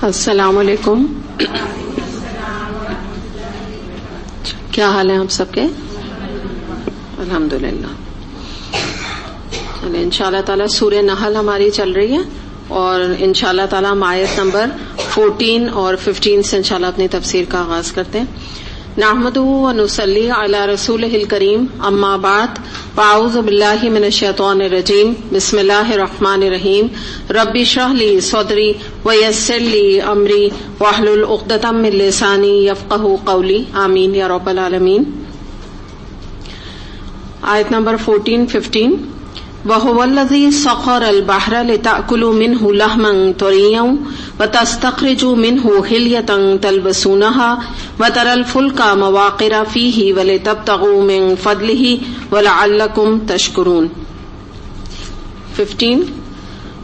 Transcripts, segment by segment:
السلام علیکم. کیا حال ہے آپ سب کے؟ الحمدللہ. چلیں انشاءاللہ تعالی سورہ نحل ہماری چل رہی ہے اور انشاءاللہ تعالی ہم آیت نمبر 14 اور 15 سے انشاءاللہ اپنی تفسیر کا آغاز کرتے ہیں. نحمدہ ونصلی علی رسولہ الکریم. اما بعد فاعوذ باللہ من الشیطان الرجیم. بسم اللہ الرحمن الرحیم. رب اشرح لی صدری ویسر لی امری واحلل عقدۃ من لسانی یفقہوا قولی. آمین یا رب العالمین. آیت نمبر 14-15. وَهُوَ الَّذِي سَخَّرَ الْبَحْرَ لِتَأْكُلُوا مِنْهُ لَحْمًا طَرِيًّا وَتَسْتَخْرِجُوا مِنْهُ حِلْيَةً تَلْبَسُونَهَا وَتَرَى الْفُلْكَ مَوَاخِرَ فِيهِ وَلِتَبْتَغُوا مِنْ فَضْلِهِ وَلَعَلَّكُمْ تَشْكُرُونَ. 15.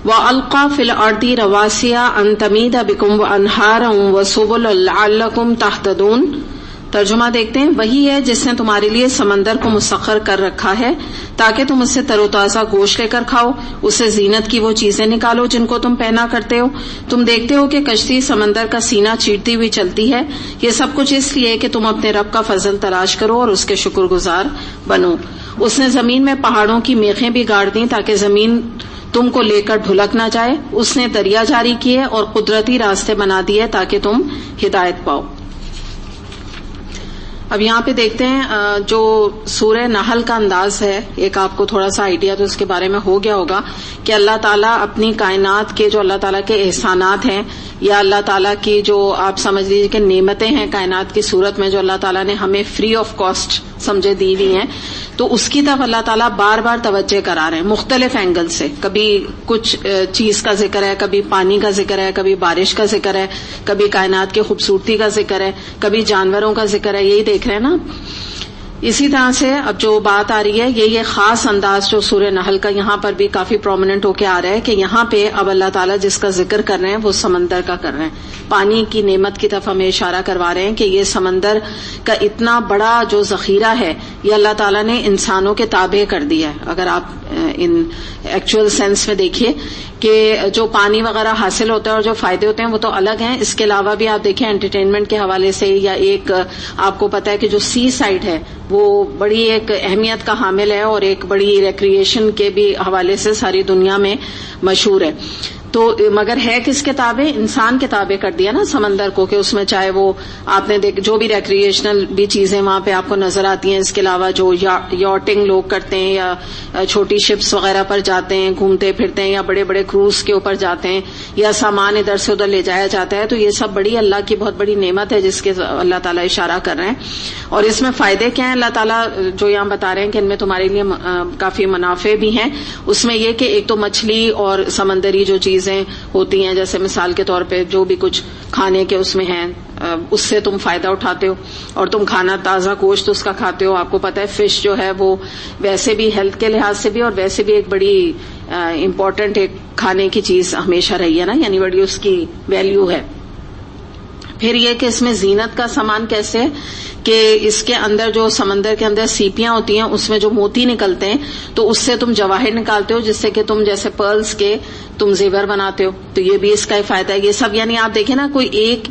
وَأَلْقَى فِي الْأَرْضِ رَوَاسِيَ أَن تَمِيدَ بِكُمْ وَأَنْهَارًا وَسُبُلًا لَعَلَّكُمْ تَهْتَدُونَ. ترجمہ دیکھتے ہیں. وہی ہے جس نے تمہارے لیے سمندر کو مسخر کر رکھا ہے تاکہ تم اس سے تر و تازہ گوشت لے کر کھاؤ، اسے زینت کی وہ چیزیں نکالو جن کو تم پہنا کرتے ہو. تم دیکھتے ہو کہ کشتی سمندر کا سینہ چیرتی ہوئی چلتی ہے. یہ سب کچھ اس لیے کہ تم اپنے رب کا فضل تلاش کرو اور اس کے شکر گزار بنو. اس نے زمین میں پہاڑوں کی میخیں بھی گاڑ دیں تاکہ زمین تم کو لے کر ڈھلک نہ جائے. اس نے دریا جاری کیے اور قدرتی راستے بنا دیے تاکہ تم ہدایت پاؤ. اب یہاں پہ دیکھتے ہیں جو سورہ نحل کا انداز ہے، ایک آپ کو تھوڑا سا آئیڈیا تو اس کے بارے میں ہو گیا ہوگا کہ اللہ تعالیٰ اپنی کائنات کے جو اللہ تعالیٰ کے احسانات ہیں یا اللہ تعالیٰ کی جو آپ سمجھ لیجیے کہ نعمتیں ہیں کائنات کی صورت میں جو اللہ تعالیٰ نے ہمیں فری آف کاسٹ سمجھے دی ہوئی ہیں، تو اس کی طرف اللہ تعالیٰ بار بار توجہ کرا رہے ہیں مختلف اینگل سے. کبھی کچھ چیز کا ذکر ہے، کبھی پانی کا ذکر ہے، کبھی بارش کا ذکر ہے، کبھی کائنات کی خوبصورتی کا ذکر ہے، کبھی جانوروں کا ذکر ہے. یہی دیکھ رہے ہیں نا. اسی طرح سے اب جو بات آ رہی ہے یہ خاص انداز جو سورہ نحل کا یہاں پر بھی کافی پرومیننٹ ہو کے آ رہا ہے کہ یہاں پہ اب اللہ تعالیٰ جس کا ذکر کر رہے ہیں وہ سمندر کا کر رہے ہیں. پانی کی نعمت کی طرف ہمیں اشارہ کروا رہے ہیں کہ یہ سمندر کا اتنا بڑا جو ذخیرہ ہے یہ اللہ تعالیٰ نے انسانوں کے تابع کر دیا ہے. اگر آپ ان ایکچوئل سینس میں دیکھیے کہ جو پانی وغیرہ حاصل ہوتا ہے اور جو فائدے ہوتے ہیں وہ تو الگ ہیں. اس کے علاوہ بھی آپ دیکھیں انٹرٹینمنٹ کے حوالے سے یا ایک آپ کو پتا ہے کہ جو سی سائڈ ہے وہ بڑی ایک اہمیت کا حامل ہے اور ایک بڑی ریکریشن کے بھی حوالے سے ساری دنیا میں مشہور ہے. تو مگر ہے کس کے تابع؟ انسان کے تابع کر دیا نا سمندر کو، کہ اس میں چاہے وہ آپ نے جو بھی ریکریشنل بھی چیزیں وہاں پہ آپ کو نظر آتی ہیں. اس کے علاوہ جو یاٹنگ لوگ کرتے ہیں یا چھوٹی شپس وغیرہ پر جاتے ہیں گھومتے پھرتے ہیں یا بڑے بڑے کروز کے اوپر جاتے ہیں یا سامان ادھر سے ادھر لے جایا جاتا ہے، تو یہ سب بڑی اللہ کی بہت بڑی نعمت ہے جس کے اللہ تعالیٰ اشارہ کر رہے ہیں. اور اس میں فائدے کیا ہیں اللہ تعالیٰ جو یہاں بتا رہے ہیں کہ ان میں تمہارے لیے کافی منافع بھی ہیں. اس میں یہ کہ ایک تو مچھلی اور سمندری جو چیزیں ہوتی ہیں، جیسے مثال کے طور پہ جو بھی کچھ کھانے کے اس میں ہیں اس سے تم فائدہ اٹھاتے ہو اور تم کھانا تازہ گوشت اس کا کھاتے ہو. آپ کو پتہ ہے فش جو ہے وہ ویسے بھی ہیلتھ کے لحاظ سے بھی اور ویسے بھی ایک بڑی امپورٹنٹ ایک کھانے کی چیز ہمیشہ رہی ہے نا، یعنی بڑی اس کی ویلیو ہے. پھر یہ کہ اس میں زینت کا سامان کیسے ہے کہ اس کے اندر جو سمندر کے اندر سیپیاں ہوتی ہیں اس میں جو موتی نکلتے ہیں تو اس سے تم جواہر نکالتے ہو جس سے کہ تم جیسے پرلز کے تم زیور بناتے ہو. تو یہ بھی اس کا فائدہ ہے. یہ سب یعنی آپ دیکھیں نا کوئی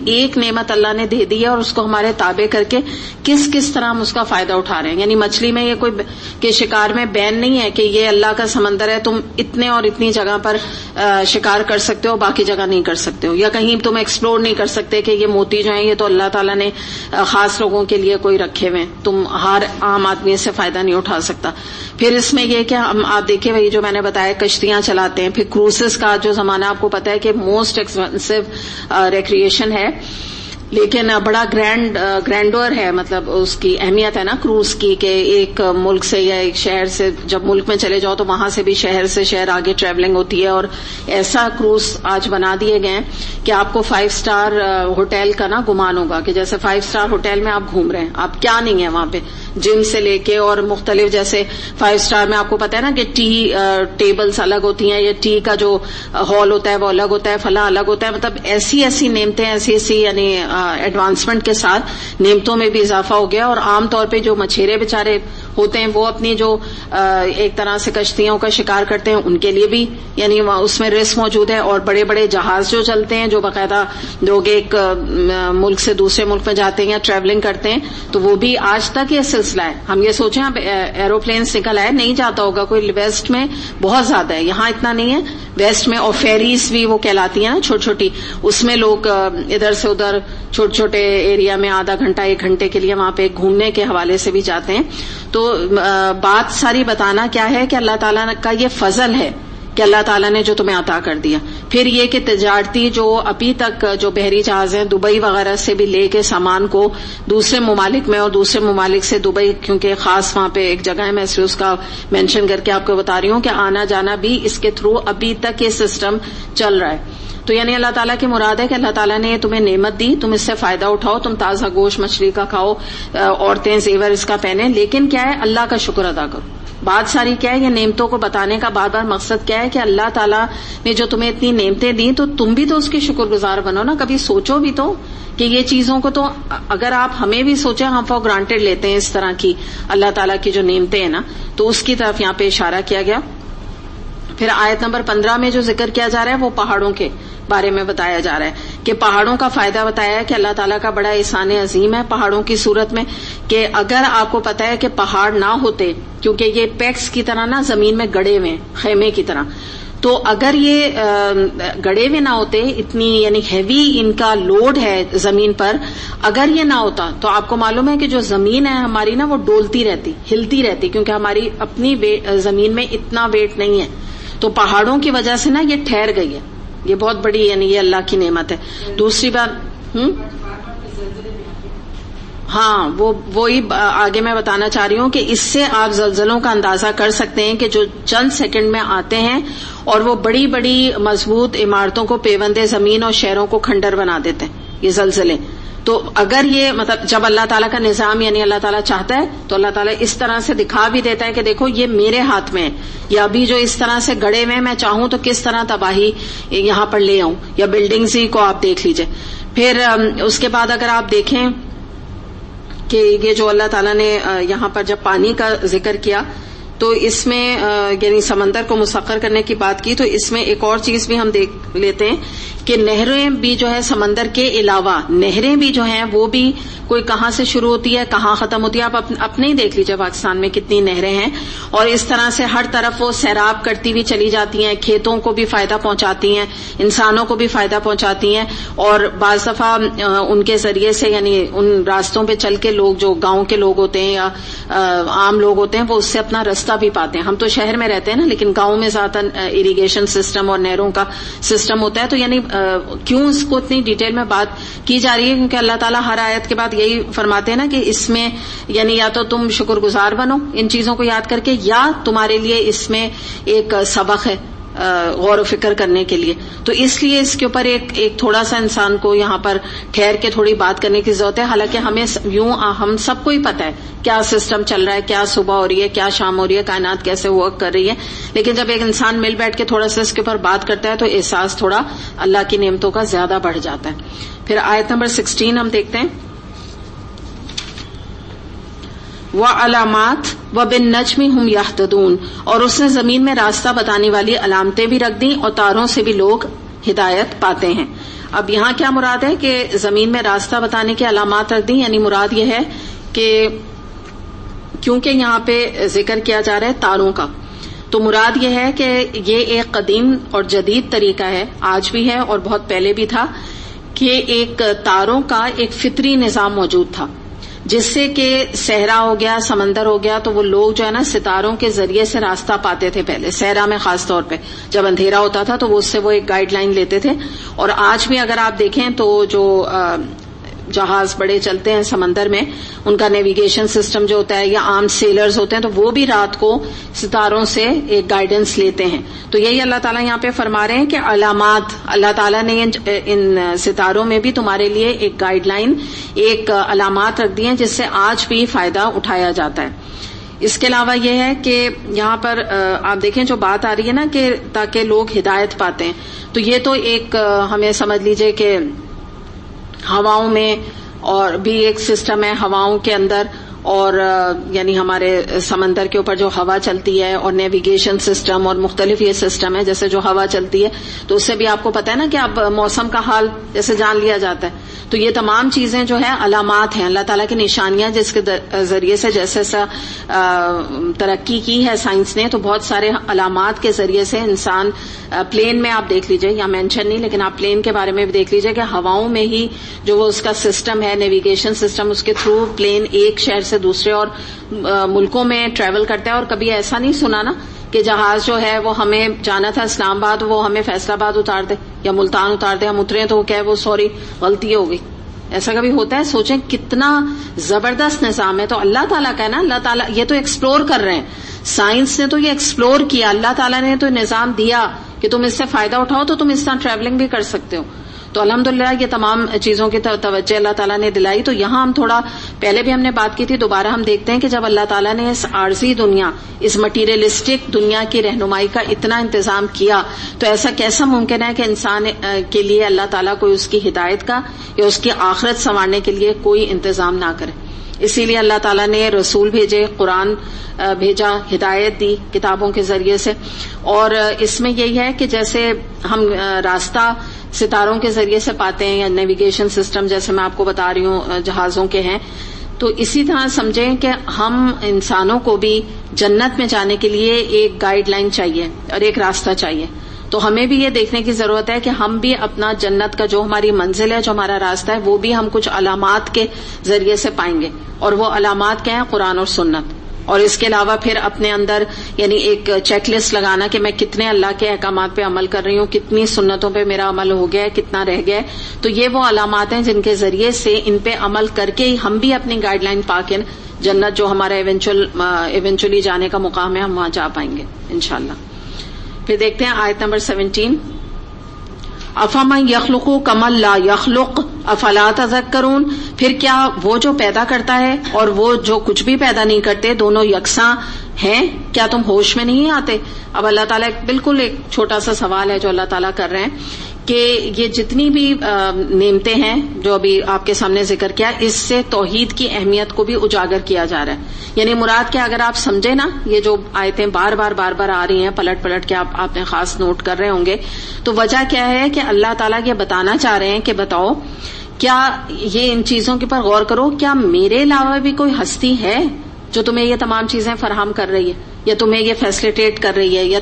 ایک نعمت اللہ نے دے دی ہے اور اس کو ہمارے تابع کر کے کس طرح ہم اس کا فائدہ اٹھا رہے ہیں. یعنی مچھلی میں یہ کوئی کہ شکار میں بین نہیں ہے کہ یہ اللہ کا سمندر ہے تم اتنے اور اتنی جگہ پر شکار کر سکتے ہو باقی جگہ نہیں کر سکتے ہو، یا کہیں تم ایکسپلور نہیں کر سکتے کہ یہ موتی جو ہیں یہ تو اللہ تعالیٰ نے خاص لوگوں کے لیے کوئی رکھے ہوئے ہیں، تم ہر عام آدمی سے فائدہ نہیں اٹھا سکتا. پھر اس میں یہ کہ ہم آپ دیکھیں وہی جو میں نے بتایا کشتیاں چلاتے ہیں. پھر کروزز کا جو زمانہ آپ کو پتا ہے کہ موسٹ ایکسپینسو ریکریشن ہے لیکن بڑا گرینڈور ہے، مطلب اس کی اہمیت ہے نا کروز کی کہ ایک ملک سے یا ایک شہر سے جب ملک میں چلے جاؤ تو وہاں سے بھی شہر سے شہر آگے ٹریولنگ ہوتی ہے. اور ایسا کروز آج بنا دیے گئے ہیں کہ آپ کو 5 اسٹار ہوٹل کا نا گمان ہوگا کہ جیسے 5 اسٹار ہوٹل میں آپ گھوم رہے ہیں. آپ کیا نہیں ہے وہاں پہ جم سے لے کے اور مختلف جیسے 5 اسٹار میں آپ کو پتا ہے نا کہ ٹی ٹیبلز الگ ہوتی ہیں یا ٹی کا جو ہال ہوتا ہے وہ الگ ہوتا ہے، فلاں الگ ہوتا ہے. مطلب ایسی نعمتیں ایسی یعنی ایڈوانسمنٹ کے ساتھ نعمتوں میں بھی اضافہ ہو گیا. اور عام طور پہ جو مچھیرے بیچارے ہوتے ہیں وہ اپنی جو ایک طرح سے کشتیوں کا شکار کرتے ہیں ان کے لیے بھی یعنی اس میں رسک موجود ہے. اور بڑے بڑے جہاز جو چلتے ہیں جو باقاعدہ لوگ ایک ملک سے دوسرے ملک میں جاتے ہیں یا ٹریولنگ کرتے ہیں تو وہ بھی آج تک یہ سلسلہ ہے. ہم یہ سوچیں اب ایروپلینس نکل آئے نہیں جاتا ہوگا کوئی, ویسٹ میں بہت زیادہ ہے, یہاں اتنا نہیں ہے ویسٹ میں. اور فیریز بھی وہ کہلاتی ہیں نا چھوٹی چھوٹی, اس میں لوگ ادھر سے ادھر چھوٹے چھوٹے ایریا میں آدھا گھنٹہ 1 گھنٹے کے لیے وہاں پہ گھومنے کے حوالے سے بھی جاتے ہیں. تو بات ساری بتانا کیا ہے کہ اللہ تعالیٰ کا یہ فضل ہے کہ اللہ تعالیٰ نے جو تمہیں عطا کر دیا. پھر یہ کہ تجارتی جو ابھی تک جو بحری جہاز ہیں دبئی وغیرہ سے بھی لے کے سامان کو دوسرے ممالک میں اور دوسرے ممالک سے دبئی کیونکہ خاص وہاں پہ ایک جگہ ہے میں اس کا مینشن کر کے آپ کو بتا رہی ہوں کہ آنا جانا بھی اس کے تھرو ابھی تک یہ سسٹم چل رہا ہے. تو یعنی اللہ تعالیٰ کی مراد ہے کہ اللہ تعالیٰ نے تمہیں نعمت دی, تم اس سے فائدہ اٹھاؤ, تم تازہ گوشت مچھلی کا کھاؤ, عورتیں زیور اس کا پہنیں, لیکن کیا ہے اللہ کا شکر ادا کرو. بات ساری کیا ہے یہ نعمتوں کو بتانے کا بار بار مقصد کیا ہے کہ اللہ تعالیٰ نے جو تمہیں اتنی نعمتیں دی تو تم بھی تو اس کی شکر گزار بنو نا. کبھی سوچو بھی تو کہ یہ چیزوں کو تو اگر آپ ہمیں بھی سوچیں ہم فور گرانٹیڈ لیتے ہیں اس طرح کی اللہ تعالیٰ کی جو نعمتیں ہیں نا, تو اس کی طرف یہاں پہ اشارہ کیا گیا. پھر آیت نمبر 15 میں جو ذکر کیا جا رہا ہے وہ پہاڑوں کے بارے میں بتایا جا رہا ہے کہ پہاڑوں کا فائدہ بتایا ہے کہ اللہ تعالیٰ کا بڑا احسان عظیم ہے پہاڑوں کی صورت میں کہ اگر آپ کو پتا ہے کہ پہاڑ نہ ہوتے کیونکہ یہ پیکس کی طرح نا زمین میں گڑے ہوئے خیمے کی طرح, تو اگر یہ گڑے ہوئے نہ ہوتے اتنی یعنی ہیوی ان کا لوڈ ہے زمین پر, اگر یہ نہ ہوتا تو آپ کو معلوم ہے کہ جو زمین ہے ہماری نا وہ ڈولتی رہتی ہلتی رہتی کیونکہ ہماری اپنی زمین میں اتنا ویٹ نہیں ہے. تو پہاڑوں کی وجہ سے نا یہ ٹھہر گئی ہے, یہ بہت بڑی یعنی یہ اللہ کی نعمت ہے. دوسری بات ہاں وہی آگے میں بتانا چاہ رہی ہوں کہ اس سے آپ زلزلوں کا اندازہ کر سکتے ہیں کہ جو چند سیکنڈ میں آتے ہیں اور وہ بڑی بڑی مضبوط عمارتوں کو پیوند زمین اور شہروں کو کھنڈر بنا دیتے ہیں یہ زلزلے. تو اگر یہ مطلب جب اللہ تعالیٰ کا نظام یعنی اللہ تعالیٰ چاہتا ہے تو اللہ تعالیٰ اس طرح سے دکھا بھی دیتا ہے کہ دیکھو یہ میرے ہاتھ میں ہے, یا ابھی جو اس طرح سے گڑے میں میں چاہوں تو کس طرح تباہی یہاں پر لے آؤں, یا بلڈنگز ہی کو آپ دیکھ لیجئے. پھر اس کے بعد اگر آپ دیکھیں کہ یہ جو اللہ تعالیٰ نے یہاں پر جب پانی کا ذکر کیا تو اس میں یعنی سمندر کو مسخر کرنے کی بات کی, تو اس میں ایک اور چیز بھی ہم دیکھ لیتے ہیں کہ نہریں بھی جو ہے سمندر کے علاوہ نہریں بھی جو ہیں وہ بھی کوئی کہاں سے شروع ہوتی ہے کہاں ختم ہوتی ہے. آپ اپنے ہی دیکھ لیجیے پاکستان میں کتنی نہریں ہیں اور اس طرح سے ہر طرف وہ سیراب کرتی ہوئی چلی جاتی ہیں, کھیتوں کو بھی فائدہ پہنچاتی ہیں, انسانوں کو بھی فائدہ پہنچاتی ہیں. اور بعض دفعہ ان کے ذریعے سے یعنی ان راستوں پہ چل کے لوگ جو گاؤں کے لوگ ہوتے ہیں یا عام لوگ ہوتے ہیں وہ اس سے اپنا رستہ بھی پاتے ہیں. ہم تو شہر میں رہتے ہیں نا, لیکن گاؤں میں زیادہ اریگیشن سسٹم اور نہروں کا سسٹم ہوتا ہے. تو یعنی کیوں اس کو اتنی ڈیٹیل میں بات کی جا رہی ہے کیونکہ اللہ تعالیٰ ہر آیت کے بعد یہی فرماتے ہیں نا کہ اس میں یعنی یا تو تم شکر گزار بنو ان چیزوں کو یاد کر کے, یا تمہارے لیے اس میں ایک سبق ہے غور و فکر کرنے کے لیے. تو اس لیے اس کے اوپر ایک تھوڑا سا انسان کو یہاں پر ٹھہر کے تھوڑی بات کرنے کی ضرورت ہے. حالانکہ ہمیں یوں ہم سب کو ہی پتہ ہے کیا سسٹم چل رہا ہے, کیا صبح ہو رہی ہے, کیا شام ہو رہی ہے, کائنات کیسے ورک کر رہی ہے, لیکن جب ایک انسان مل بیٹھ کے تھوڑا سا اس کے اوپر بات کرتا ہے تو احساس تھوڑا اللہ کی نعمتوں کا زیادہ بڑھ جاتا ہے. پھر آیت نمبر 16 ہم دیکھتے ہیں, وَعَلَامَاتٍ وَبِالنَّجْمِ هُمْ يَهْتَدُونَ, اور اس نے زمین میں راستہ بتانے والی علامتیں بھی رکھ دیں اور تاروں سے بھی لوگ ہدایت پاتے ہیں. اب یہاں کیا مراد ہے کہ زمین میں راستہ بتانے کی علامات رکھ دیں, یعنی مراد یہ ہے کہ کیونکہ یہاں پہ ذکر کیا جا رہا ہے تاروں کا, تو مراد یہ ہے کہ یہ ایک قدیم اور جدید طریقہ ہے, آج بھی ہے اور بہت پہلے بھی تھا, کہ ایک تاروں کا ایک فطری نظام موجود تھا جس سے کہ صحرا ہو گیا, سمندر ہو گیا, تو وہ لوگ جو ہے نا ستاروں کے ذریعے سے راستہ پاتے تھے. پہلے صحرا میں خاص طور پہ جب اندھیرا ہوتا تھا تو وہ اس سے وہ ایک گائیڈ لائن لیتے تھے. اور آج بھی اگر آپ دیکھیں تو جو جہاز بڑے چلتے ہیں سمندر میں, ان کا نیویگیشن سسٹم جو ہوتا ہے, یا عام سیلرز ہوتے ہیں, تو وہ بھی رات کو ستاروں سے ایک گائیڈنس لیتے ہیں. تو یہی اللہ تعالیٰ یہاں پہ فرما رہے ہیں کہ علامات, اللہ تعالیٰ نے ان ستاروں میں بھی تمہارے لیے ایک گائیڈ لائن, ایک علامات رکھ دی ہیں جس سے آج بھی فائدہ اٹھایا جاتا ہے. اس کے علاوہ یہ ہے کہ یہاں پر آپ دیکھیں جو بات آ رہی ہے نا کہ تاکہ لوگ ہدایت پاتے ہیں, تو یہ تو ایک ہمیں سمجھ لیجئے کہ ہواؤں میں اور بھی ایک سسٹم ہے, ہواؤں کے اندر اور یعنی ہمارے سمندر کے اوپر جو ہوا چلتی ہے اور نیویگیشن سسٹم اور مختلف یہ سسٹم ہے، جیسے جو ہوا چلتی ہے تو اس سے بھی آپ کو پتہ ہے نا کہ اب موسم کا حال جیسے جان لیا جاتا ہے. تو یہ تمام چیزیں جو ہے علامات ہیں، اللہ تعالیٰ کی نشانیاں، جس کے ذریعے سے جیسے ترقی کی ہے سائنس نے، تو بہت سارے علامات کے ذریعے سے انسان پلین میں آپ دیکھ لیجئے، یا مینشن نہیں لیکن آپ پلین کے بارے میں بھی دیکھ لیجئے کہ ہواؤں میں ہی جو وہ اس کا سسٹم ہے، نیویگیشن سسٹم، اس کے تھرو پلین ایک شہر سے دوسرے اور ملکوں میں ٹریول کرتا ہے. اور کبھی ایسا نہیں سنا نا کہ جہاز جو ہے وہ ہمیں جانا تھا اسلام آباد، وہ ہمیں فیصل آباد اتار دے یا ملتان اتار دے، ہم اترے تو وہ کہے وہ سوری غلطی ہو گئی. ایسا کبھی ہوتا ہے؟ سوچیں کتنا زبردست نظام ہے. تو اللہ تعالیٰ کا ہے نا، اللہ تعالیٰ یہ تو ایکسپلور کر رہے ہیں، سائنس نے تو یہ ایکسپلور کیا، اللہ تعالیٰ نے تو نظام دیا کہ تم اس سے فائدہ اٹھاؤ تو تم اس طرح ٹریولنگ بھی کر سکتے ہو. تو الحمدللہ یہ تمام چیزوں کی توجہ اللہ تعالیٰ نے دلائی. تو یہاں ہم تھوڑا پہلے بھی ہم نے بات کی تھی، دوبارہ ہم دیکھتے ہیں کہ جب اللہ تعالیٰ نے اس عارضی دنیا، اس مٹیریلسٹک دنیا کی رہنمائی کا اتنا انتظام کیا تو ایسا کیسا ممکن ہے کہ انسان کے لیے اللہ تعالیٰ کوئی اس کی ہدایت کا یا اس کی آخرت سنوارنے کے لیے کوئی انتظام نہ کرے. اسی لیے اللہ تعالیٰ نے رسول بھیجے، قرآن بھیجا، ہدایت دی کتابوں کے ذریعے سے. اور اس میں یہی ہے کہ جیسے ہم راستہ ستاروں کے ذریعے سے پاتے ہیں یا نیویگیشن سسٹم جیسے میں آپ کو بتا رہی ہوں جہازوں کے ہیں، تو اسی طرح سمجھیں کہ ہم انسانوں کو بھی جنت میں جانے کے لیے ایک گائیڈ لائن چاہیے اور ایک راستہ چاہیے. تو ہمیں بھی یہ دیکھنے کی ضرورت ہے کہ ہم بھی اپنا جنت کا جو ہماری منزل ہے، جو ہمارا راستہ ہے، وہ بھی ہم کچھ علامات کے ذریعے سے پائیں گے. اور وہ علامات کیا ہیں؟ قرآن اور سنت. اور اس کے علاوہ پھر اپنے اندر یعنی ایک چیک لسٹ لگانا کہ میں کتنے اللہ کے احکامات پہ عمل کر رہی ہوں، کتنی سنتوں پہ میرا عمل ہو گیا ہے، کتنا رہ گیا ہے. تو یہ وہ علامات ہیں جن کے ذریعے سے ان پہ عمل کر کے ہم بھی اپنی گائیڈ لائن پا کے جنت جو ہمارا ایونچولی جانے کا مقام ہے، ہم وہاں جا پائیں گے انشاءاللہ. پھر دیکھتے ہیں آیت نمبر 17. افمن یخلق کمن لا یخلق افلا تذکرون. پھر کیا وہ جو پیدا کرتا ہے اور وہ جو کچھ بھی پیدا نہیں کرتے دونوں یکساں ہیں؟ کیا تم ہوش میں نہیں آتے؟ اب اللہ تعالیٰ بالکل ایک چھوٹا سا سوال ہے جو اللہ تعالیٰ کر رہے ہیں کہ یہ جتنی بھی نعمتیں ہیں جو ابھی آپ کے سامنے ذکر کیا، اس سے توحید کی اہمیت کو بھی اجاگر کیا جا رہا ہے. یعنی مراد کیا، اگر آپ سمجھے نا، یہ جو آیتیں بار بار آ رہی ہیں پلٹ پلٹ کے آپ نے خاص نوٹ کر رہے ہوں گے، تو وجہ کیا ہے کہ اللہ تعالیٰ یہ بتانا چاہ رہے ہیں کہ بتاؤ کیا یہ ان چیزوں کے پر غور کرو، کیا میرے علاوہ بھی کوئی ہستی ہے جو تمہیں یہ تمام چیزیں فراہم کر رہی ہے، یا تمہیں یہ فیسلیٹیٹ کر رہی ہے، یا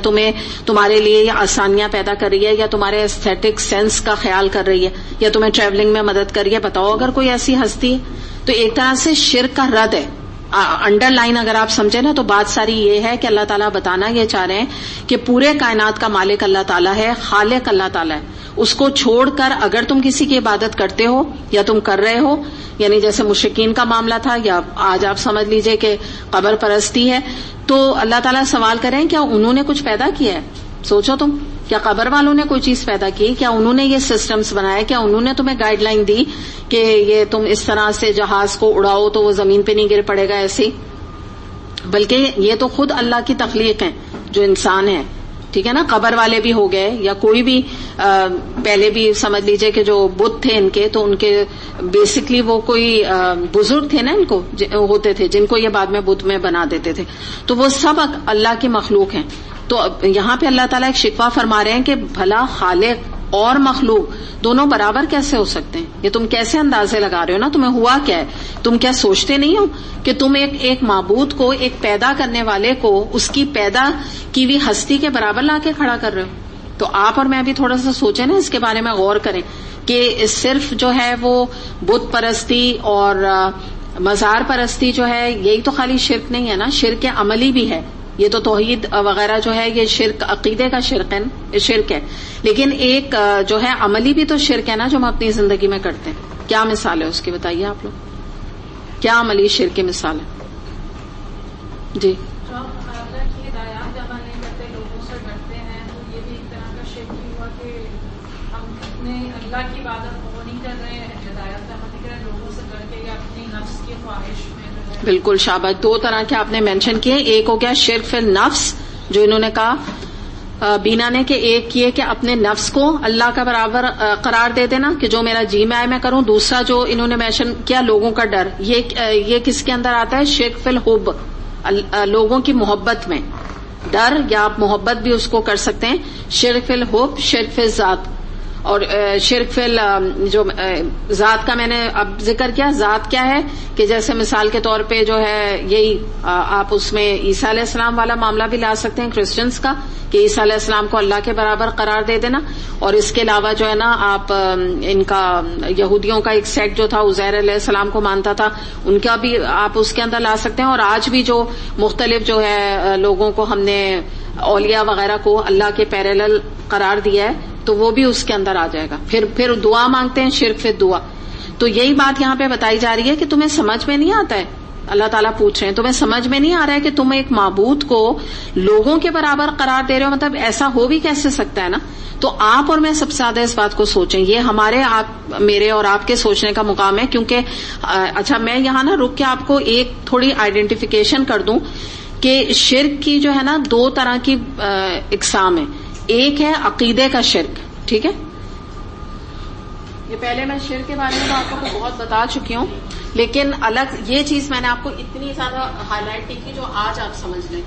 تمہارے لیے یہ آسانیاں پیدا کر رہی ہے، یا تمہارے ایستھیٹک سینس کا خیال کر رہی ہے، یا تمہیں ٹریولنگ میں مدد کر رہی ہے؟ بتاؤ اگر کوئی ایسی ہستی ہے. تو ایک طرح سے شرک کا رد ہے. انڈر لائن اگر آپ سمجھیں نا تو بات ساری یہ ہے کہ اللہ تعالیٰ بتانا یہ چاہ رہے ہیں کہ پورے کائنات کا مالک اللہ تعالیٰ ہے، خالق اللہ تعالیٰ ہے. اس کو چھوڑ کر اگر تم کسی کی عبادت کرتے ہو یا تم کر رہے ہو، یعنی جیسے مشرکین کا معاملہ تھا، یا آج آپ سمجھ لیجئے کہ قبر پرستی ہے، تو اللہ تعالیٰ سوال کریں کیا انہوں نے کچھ پیدا کیا ہے؟ سوچو تم، کیا قبر والوں نے کوئی چیز پیدا کی؟ کیا انہوں نے یہ سسٹمز بنائے؟ کیا انہوں نے تمہیں گائیڈ لائن دی کہ یہ تم اس طرح سے جہاز کو اڑاؤ تو وہ زمین پہ نہیں گر پڑے گا ایسے؟ بلکہ یہ تو خود اللہ کی تخلیق ہیں جو انسان ہے. ٹھیک ہے نا، قبر والے بھی ہو گئے یا کوئی بھی پہلے بھی سمجھ لیجئے کہ جو بت تھے ان کے، تو ان کے بیسکلی وہ کوئی بزرگ تھے نا، ان کو ہوتے تھے جن کو یہ بعد میں بت میں بنا دیتے تھے، تو وہ سب اللہ کی مخلوق ہیں. تو یہاں پہ اللہ تعالیٰ ایک شکوہ فرما رہے ہیں کہ بھلا خالق اور مخلوق دونوں برابر کیسے ہو سکتے ہیں؟ یہ تم کیسے اندازے لگا رہے ہو نا؟ تمہیں ہوا کیا ہے؟ تم کیا سوچتے نہیں ہو کہ تم ایک معبود کو، ایک پیدا کرنے والے کو اس کی پیدا کی ہوئی ہستی کے برابر لا کے کھڑا کر رہے ہو؟ تو آپ اور میں بھی تھوڑا سا سوچیں نا، اس کے بارے میں غور کریں کہ صرف جو ہے وہ بت پرستی اور مزار پرستی جو ہے یہی تو خالی شرک نہیں ہے نا، شرک عملی بھی ہے. یہ تو توحید وغیرہ جو ہے یہ شرک عقیدے کا شرک ہے، لیکن ایک جو ہے عملی بھی تو شرک ہے نا جو ہم اپنی زندگی میں کرتے ہیں. کیا مثال ہے اس کی بتائیے آپ لوگ، کیا عملی شرک کی مثال ہے؟ جی، اللہ کی ہدایات جمع نہیں کرتے، لوگوں سے ڈرتے ہیں، تو یہ بھی ایک طرح کا شرک ہی ہوا کہ ہم اپنے اللہ کی عبادت وہ نہیں کر رہے ہیں، ہدایات جمع نہیں کر رہے، لوگوں سے ڈر کے یا اپنی نفس کی خواہش میں. بالکل شاباش. دو طرح کے آپ نے مینشن کیے، ایک ہو گیا شرک فی النفس جو انہوں نے کہا، بینا نے کہ ایک یہ کہ اپنے نفس کو اللہ کا برابر قرار دے دینا کہ جو میرا جی میں آئے میں کروں. دوسرا جو انہوں نے مینشن کیا لوگوں کا ڈر, یہ کس کے اندر آتا ہے؟ شرک فی الحب, لوگوں کی محبت میں ڈر, یا آپ محبت بھی اس کو کر سکتے ہیں. شرک فی الحب, شرک فی الذات, اور شرک فی جو ذات کا میں نے اب ذکر کیا. ذات کیا ہے کہ جیسے مثال کے طور پہ جو ہے یہی آپ اس میں عیسیٰ علیہ السلام والا معاملہ بھی لا سکتے ہیں کرسچنس کا, کہ عیسیٰ علیہ السلام کو اللہ کے برابر قرار دے دینا. اور اس کے علاوہ جو ہے نا آپ ان کا یہودیوں کا ایک سیٹ جو تھا عزیر علیہ السلام کو مانتا تھا, ان کا بھی آپ اس کے اندر لا سکتے ہیں. اور آج بھی جو مختلف جو ہے لوگوں کو ہم نے اولیاء وغیرہ کو اللہ کے پیرالل قرار دیا ہے تو وہ بھی اس کے اندر آ جائے گا. پھر دعا مانگتے ہیں, شرک فی دعا. تو یہی بات یہاں پہ بتائی جا رہی ہے کہ تمہیں سمجھ میں نہیں آتا ہے. اللہ تعالیٰ پوچھ رہے ہیں تمہیں سمجھ میں نہیں آ رہا ہے کہ تم ایک معبود کو لوگوں کے برابر قرار دے رہے ہو, مطلب ایسا ہو بھی کیسے سکتا ہے نا. تو آپ اور میں سب سے زیادہ اس بات کو سوچیں, یہ ہمارے میرے اور آپ کے سوچنے کا مقام ہے. کیونکہ اچھا میں یہاں نا رک کے آپ کو ایک تھوڑی آئیڈینٹیفیکیشن کر دوں کہ شرک کی جو ہے نا دو طرح کی اقسام ہے. ایک ہے عقیدے کا شرک, ٹھیک ہے. یہ پہلے میں شرک کے بارے میں آپ کو بہت بتا چکی ہوں, لیکن الگ یہ چیز میں نے آپ کو اتنی زیادہ ہائی لائٹ کی جو آج آپ سمجھ لیں,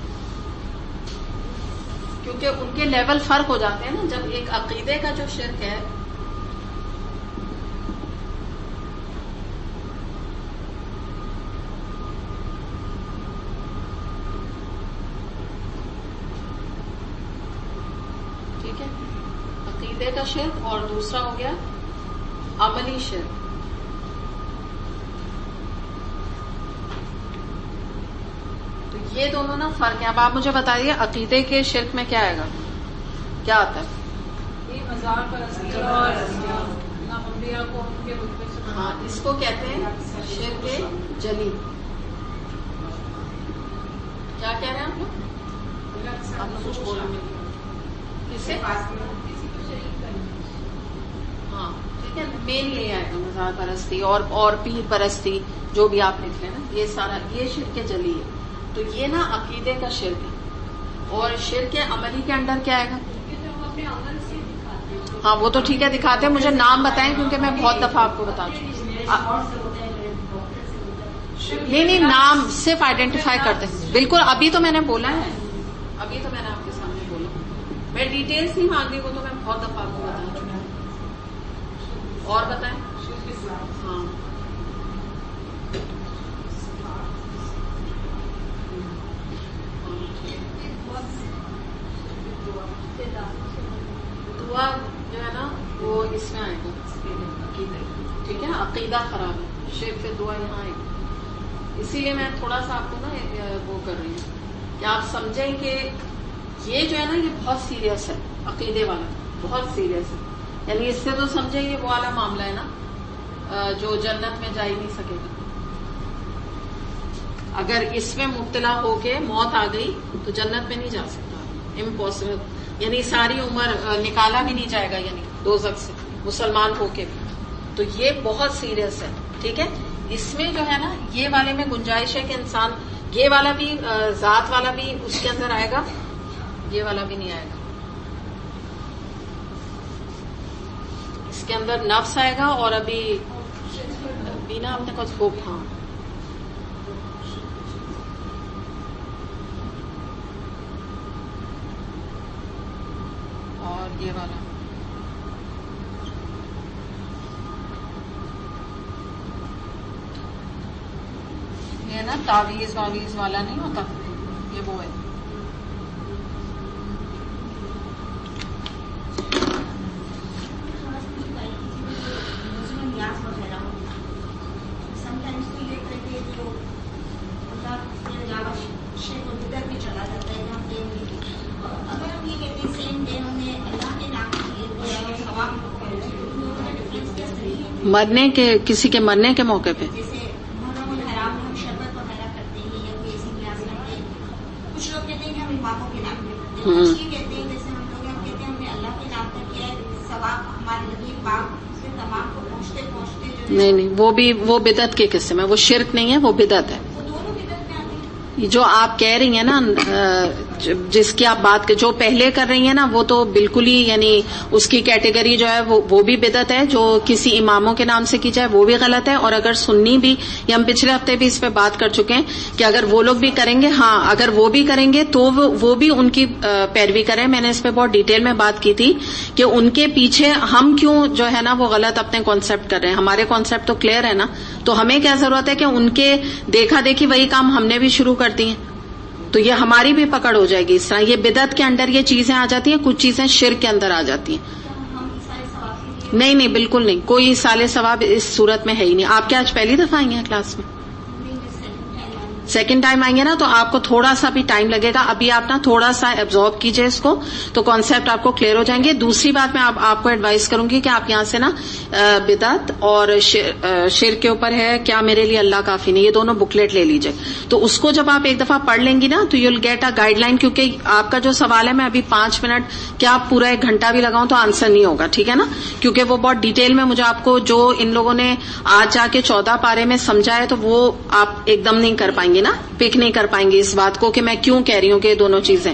کیونکہ ان کے لیول فرق ہو جاتے ہیں نا. جب ایک عقیدے کا جو شرک ہے, ٹھیک ہے, عقیدے کا شرک, اور دوسرا ہو گیا عملی شرک. تو یہ دونوں نا فرق ہے. اب آپ مجھے بتائیے عقیدے کے شرک میں کیا آئے گا, کیا آتا ہے؟ یہ مزار پرستی اور انبیاء کو ان کے رتبے سے, ہاں اس کو کہتے ہیں شرک جلی. کیا کہہ رہے ہیں آپ لوگ؟ آپ کچھ بول رہے ہیں کسے پاس میں کسی کو شریک کرنا. ہاں ٹھیک ہے, مین یہ آئے گا مزار پرستی اور پیر پرستی جو بھی آپ لکھ لیں نا, یہ سارا یہ شرک جلی ہے. تو یہ نا عقیدے کا شرک ہے. اور شرک عملی کے اندر کیا آئے گا؟ ہاں وہ تو ٹھیک ہے دکھاتے ہیں, مجھے نام بتائیں کیونکہ میں بہت دفعہ آپ کو بتا چکی ہوں. نہیں نام صرف آئیڈینٹیفائی کرتے ہیں. بالکل ابھی تو میں نے بولا ہے, ابھی تو میں نے آپ کے سامنے بولا, میں ڈیٹیلس نہیں مانگ رہی, وہ تو میں بہت دفعہ آپ کو بتا چکی ہوں. اور بتائیں. ہاں دعا جو ہے نا وہ اس میں آئے گا عقیدہ, ٹھیک ہے. عقیدہ خراب ہے, شرک فی دعا یہاں آئے گا. اسی لیے میں تھوڑا سا آپ کو نا وہ کر رہی ہوں کہ آپ سمجھیں کہ یہ جو ہے نا یہ بہت سیریس ہے, عقیدے والا بہت سیریس ہے. یعنی اس سے تو سمجھیں یہ وہ والا معاملہ ہے نا جو جنت میں جا ہی نہیں سکے گا. اگر اس میں مبتلا ہو کے موت آ گئی تو جنت میں نہیں جا سکتا, امپاسبل. یعنی ساری عمر نکالا بھی نہیں جائے گا یعنی دوزخ سے مسلمان ہو کے بھی. تو یہ بہت سیریس ہے, ٹھیک ہے. اس میں جو ہے نا یہ والے میں گنجائش ہے کہ انسان یہ والا بھی ذات والا بھی اس کے اندر آئے گا, یہ والا بھی نہیں آئے گا. اس کے اندر نفس آئے گا, اور ابھی بینا آپ نے کچھ ہوپ, ہاں اور یہ والا یہ نا تعویذ واویز والا نہیں ہوتا, یہ وہ ہے. مرنے کے کسی کے مرنے کے موقع پہ نہیں وہ بدعت کے قسم ہے, وہ شرک نہیں ہے, وہ بدعت ہے. جو آپ کہہ رہی ہیں نا جس کی آپ بات جو پہلے کر رہی ہیں نا وہ تو بالکل ہی یعنی اس کی کیٹیگری جو ہے وہ بھی بدعت ہے. جو کسی اماموں کے نام سے کی جائے وہ بھی غلط ہے. اور اگر سنی بھی، یہ ہم پچھلے ہفتے بھی اس پہ بات کر چکے ہیں کہ اگر وہ لوگ بھی کریں گے، ہاں اگر وہ بھی کریں گے تو وہ بھی ان کی پیروی کریں. میں نے اس پہ بہت ڈیٹیل میں بات کی تھی کہ ان کے پیچھے ہم کیوں جو ہے نا وہ غلط اپنے کانسیپٹ کر رہے ہیں. ہمارے کانسیپٹ تو کلیئر ہے نا، تو ہمیں کیا ضرورت ہے کہ ان کے دیکھا دیکھی وہی کام ہم نے بھی شروع کر دی ہیں، تو یہ ہماری بھی پکڑ ہو جائے گی. اس طرح یہ بدعت کے اندر یہ چیزیں آ جاتی ہیں، کچھ چیزیں شرک کے اندر آ جاتی ہیں. نہیں بالکل نہیں، کوئی سال ثواب اس صورت میں ہے ہی نہیں. آپ کیا آج پہلی دفعہ آئی ہیں کلاس میں؟ سیکنڈ ٹائم آئیں گے نا تو آپ کو تھوڑا سا بھی ٹائم لگے گا. ابھی آپ نا تھوڑا سا ایبزارب کیجئے اس کو تو کانسیپٹ آپ کو کلیئر ہو جائیں گے. دوسری بات میں آپ کو ایڈوائز کروں گی کہ آپ یہاں سے نا بدعت اور شرک کے اوپر ہے کیا میرے لیے اللہ کافی نہیں، یہ دونوں بکلیٹ لے لیجئے. تو اس کو جب آپ ایک دفعہ پڑھ لیں گی نا تو you will get a guideline. کیونکہ آپ کا جو سوال ہے میں ابھی 5 منٹ کیا پورا 1 گھنٹہ بھی لگاؤں تو آنسر نہیں ہوگا، ٹھیک ہے نا، کیونکہ وہ بہت ڈیٹیل میں مجھے آپ کو جو ان لوگوں نے آج جا کے 14 پارے میں سمجھا ہے تو وہ آپ ایک دم نہیں کر پائیں گے نا، پک نہیں کر پائیں گے اس بات کو کہ میں کیوں کہہ رہی ہوں کہ یہ دونوں چیزیں.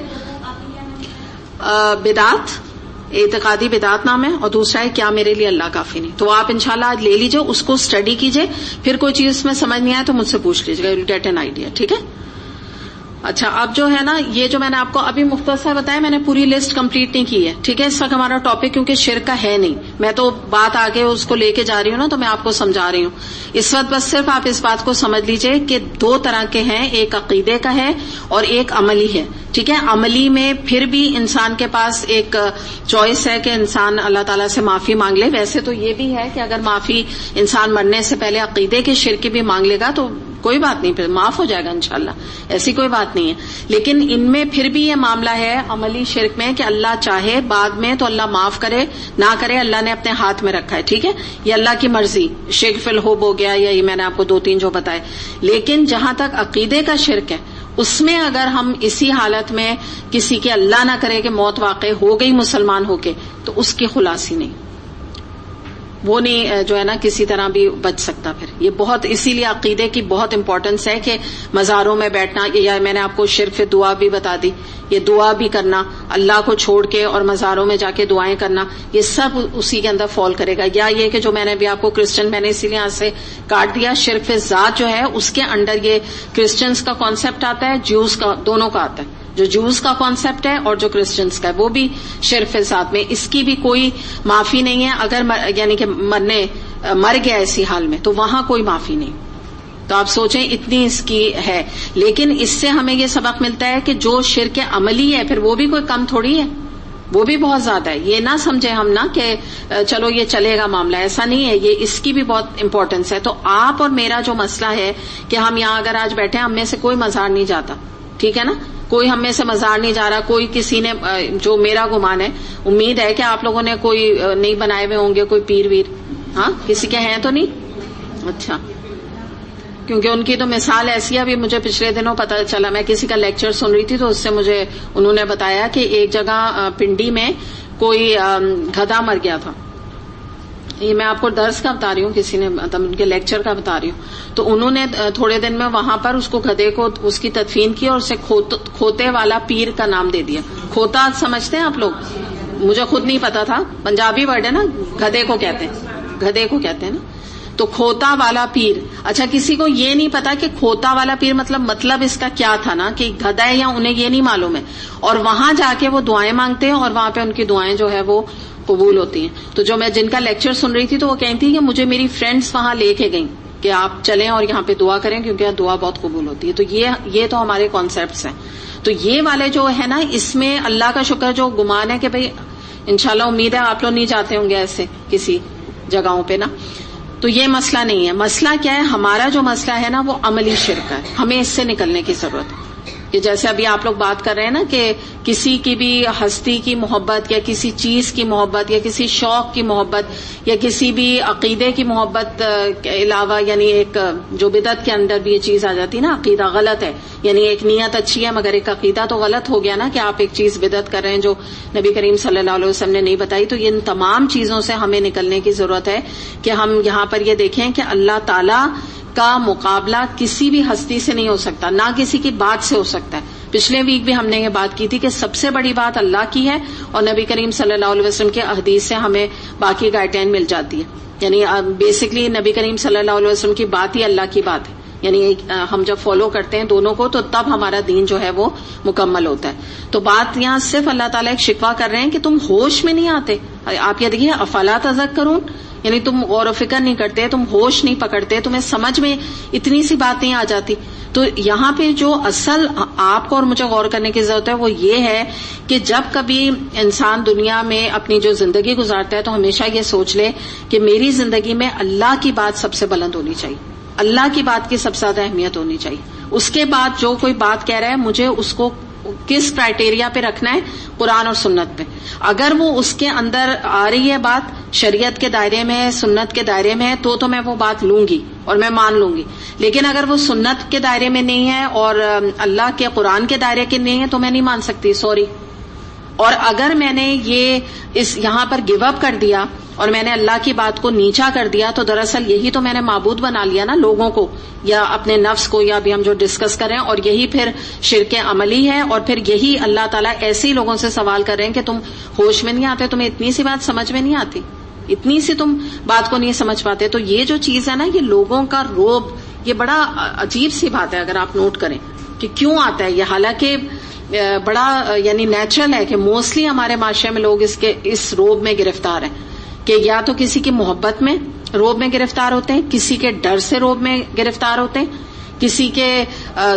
بدعت اعتقادی بدعت نام ہے اور دوسرا ہے کیا میرے لیے اللہ کافی نہیں. تو آپ انشاءاللہ آج لے لیجئے، اس کو اسٹڈی کیجئے، پھر کوئی چیز اس میں سمجھ نہیں آئے تو مجھ سے پوچھ لیجیے گا، you will get an idea. ٹھیک ہے. اچھا اب جو ہے نا یہ جو میں نے آپ کو ابھی مختصر بتایا، میں نے پوری لسٹ کمپلیٹ نہیں کی ہے، ٹھیک ہے. اس وقت ہمارا ٹاپک کیونکہ شرک کا ہے نہیں، میں تو بات آگے اس کو لے کے جا رہی ہوں نا تو میں آپ کو سمجھا رہی ہوں اس وقت. بس صرف آپ اس بات کو سمجھ لیجئے کہ 2 طرح کے ہیں، ایک عقیدے کا ہے اور ایک عملی ہے، ٹھیک ہے. عملی میں پھر بھی انسان کے پاس ایک چوائس ہے کہ انسان اللہ تعالیٰ سے معافی مانگ لے. ویسے تو یہ بھی ہے کہ اگر معافی انسان مرنے سے پہلے عقیدے کے شرک کی بھی مانگ لے گا تو کوئی بات نہیں، پھر معاف ہو جائے گا انشاءاللہ، ایسی کوئی بات نہیں ہے. لیکن ان میں پھر بھی یہ معاملہ ہے عملی شرک میں کہ اللہ چاہے بعد میں تو اللہ معاف کرے، نہ کرے اللہ نے اپنے ہاتھ میں رکھا ہے، ٹھیک ہے. یہ اللہ کی مرضی، شرک فی الحب ہو گیا یا یہ میں نے آپ کو 2-3 جو بتائے. لیکن جہاں تک عقیدے کا شرک ہے اس میں اگر ہم اسی حالت میں کسی کے اللہ نہ کرے کہ موت واقع ہو گئی مسلمان ہو کے تو اس کی خلاصی نہیں، وہ نہیں جو ہے نا کسی طرح بھی بچ سکتا. پھر یہ بہت اسی لیے عقیدے کی بہت امپورٹنس ہے کہ مزاروں میں بیٹھنا، یا میں نے آپ کو شرک دعا بھی بتا دی، یہ دعا بھی کرنا اللہ کو چھوڑ کے اور مزاروں میں جا کے دعائیں کرنا، یہ سب اسی کے اندر فال کرے گا. یا یہ کہ جو میں نے بھی آپ کو کرسچن میں نے اسی لیے یہاں سے کاٹ دیا، شرک ذات جو ہے اس کے انڈر یہ کرسچنس کا کانسیپٹ آتا ہے، جیوز کا، دونوں کا آتا ہے. جو جوز کا کانسیپٹ ہے اور جو کرسچنس کا ہے وہ بھی شرک ذات میں، اس کی بھی کوئی معافی نہیں ہے. اگر یعنی کہ مر گیا اسی حال میں تو وہاں کوئی معافی نہیں. تو آپ سوچیں اتنی اس کی ہے. لیکن اس سے ہمیں یہ سبق ملتا ہے کہ جو شرک عملی ہے پھر وہ بھی کوئی کم تھوڑی ہے، وہ بھی بہت زیادہ ہے. یہ نہ سمجھیں ہم نا کہ چلو یہ چلے گا معاملہ، ایسا نہیں ہے. یہ اس کی بھی بہت امپورٹنس ہے. تو آپ اور میرا جو مسئلہ ہے کہ ہم یہاں اگر آج بیٹھے ہم میں سے کوئی مزار نہیں جاتا، ٹھیک ہے نا، کوئی ہم میں سے مزار نہیں جا رہا. کوئی کسی نے، جو میرا گمان ہے، امید ہے کہ آپ لوگوں نے کوئی نہیں بنائے ہوئے ہوں گے کوئی پیر ویر، ہاں کسی کے ہیں تو نہیں؟ اچھا، کیونکہ ان کی تو مثال ایسی ہے. ابھی مجھے پچھلے دنوں پتہ چلا، میں کسی کا لیکچر سن رہی تھی تو اس سے مجھے انہوں نے بتایا کہ ایک جگہ پنڈی میں کوئی گدھا مر گیا تھا. یہ میں آپ کو درس کا بتا رہی ہوں، کسی نے ان کے لیکچر کا بتا رہی ہوں. تو انہوں نے تھوڑے دن میں وہاں پر اس کو گدھے کو اس کی تدفین کی اور اسے کھوتے والا پیر کا نام دے دیا. کھوتا سمجھتے ہیں آپ لوگ؟ مجھے خود نہیں پتا تھا، پنجابی ورڈ ہے نا، گدھے کو کہتے ہیں، گدھے کو کہتے ہیں نا. تو کھوتا والا پیر. اچھا کسی کو یہ نہیں پتا کہ کھوتا والا پیر مطلب اس کا کیا تھا نا، کہ گدھا ہے یا انہیں یہ نہیں معلوم ہے. اور وہاں جا کے وہ دعائیں مانگتے ہیں اور وہاں پہ ان کی دعائیں جو ہے وہ قبول ہوتی ہیں. تو جو میں جن کا لیکچر سن رہی تھی تو وہ کہتی کہ مجھے میری فرینڈس وہاں لے کے گئیں کہ آپ چلیں اور یہاں پہ دعا کریں کیونکہ یہاں دعا بہت قبول ہوتی ہے. تو یہ تو ہمارے کانسیپٹس ہیں. تو یہ والے جو ہے نا اس میں اللہ کا شکر جو گمان ہے کہ بھئی انشاءاللہ امید ہے آپ لوگ نہیں جاتے ہوں گے ایسے کسی جگہوں پہ نا. تو یہ مسئلہ نہیں ہے. مسئلہ کیا ہے؟ ہمارا جو مسئلہ ہے نا وہ عملی شرک ہے. ہمیں اس سے نکلنے کی ضرورت ہے. کہ جیسے ابھی آپ لوگ بات کر رہے ہیں نا کہ کسی کی بھی ہستی کی محبت یا کسی چیز کی محبت یا کسی شوق کی محبت یا کسی بھی عقیدے کی محبت کے علاوہ، یعنی ایک جو بدعت کے اندر بھی یہ چیز آ جاتی ہے نا، عقیدہ غلط ہے، یعنی ایک نیت اچھی ہے مگر ایک عقیدہ تو غلط ہو گیا نا کہ آپ ایک چیز بدعت کر رہے ہیں جو نبی کریم صلی اللہ علیہ وسلم نے نہیں بتائی. تو ان تمام چیزوں سے ہمیں نکلنے کی ضرورت ہے کہ ہم یہاں پر یہ دیکھیں کہ اللہ تعالی کا مقابلہ کسی بھی ہستی سے نہیں ہو سکتا، نہ کسی کی بات سے ہو سکتا ہے. پچھلے ویک بھی ہم نے یہ بات کی تھی کہ سب سے بڑی بات اللہ کی ہے اور نبی کریم صلی اللہ علیہ وسلم کے احادیث سے ہمیں باقی گائیڈ لائن مل جاتی ہے. یعنی بیسکلی نبی کریم صلی اللہ علیہ وسلم کی بات ہی اللہ کی بات ہے. یعنی ہم جب فالو کرتے ہیں دونوں کو تو تب ہمارا دین جو ہے وہ مکمل ہوتا ہے. تو بات یہاں صرف اللہ تعالیٰ ایک شکوہ کر رہے ہیں کہ تم ہوش میں نہیں آتے. آپ یہ دیکھیے افلا تذکرون، یعنی تم غور و فکر نہیں کرتے، تم ہوش نہیں پکڑتے، تمہیں سمجھ میں اتنی سی بات نہیں آ جاتی. تو یہاں پہ جو اصل آپ کو اور مجھے غور کرنے کی ضرورت ہے وہ یہ ہے کہ جب کبھی انسان دنیا میں اپنی جو زندگی گزارتا ہے تو ہمیشہ یہ سوچ لے کہ میری زندگی میں اللہ کی بات سب سے بلند ہونی چاہیے، اللہ کی بات کی سب سے زیادہ اہمیت ہونی چاہیے. اس کے بعد جو کوئی بات کہہ رہا ہے مجھے اس کو کس کرائٹیریا پہ رکھنا ہے، قرآن اور سنت پہ. اگر وہ اس کے اندر آ رہی ہے بات، شریعت کے دائرے میں ہے، سنت کے دائرے میں ہے، تو میں وہ بات لوں گی اور میں مان لوں گی. لیکن اگر وہ سنت کے دائرے میں نہیں ہے اور اللہ کے قرآن کے دائرے کے نہیں ہے تو میں نہیں مان سکتی، سوری. اور اگر میں نے یہاں پر گیو اپ کر دیا اور میں نے اللہ کی بات کو نیچا کر دیا تو دراصل یہی تو میں نے معبود بنا لیا نا لوگوں کو یا اپنے نفس کو، یا ابھی ہم جو ڈسکس کر رہے ہیں. اور یہی پھر شرک عملی ہے اور پھر یہی اللہ تعالیٰ ایسے ہی لوگوں سے سوال کر رہے ہیں کہ تم ہوش میں نہیں آتے، تمہیں اتنی سی بات سمجھ میں نہیں آتی، اتنی سی تم بات کو نہیں سمجھ پاتے. تو یہ جو چیز ہے نا، یہ لوگوں کا روب، یہ بڑا عجیب سی بات ہے اگر آپ نوٹ کریں کہ کیوں آتا ہے یہ. حالانکہ بڑا یعنی نیچرل ہے کہ موسٹلی ہمارے معاشرے میں لوگ اس روب میں گرفتار ہیں کہ یا تو کسی کی محبت میں روب میں گرفتار ہوتے ہیں، کسی کے ڈر سے روب میں گرفتار ہوتے ہیں، کسی کے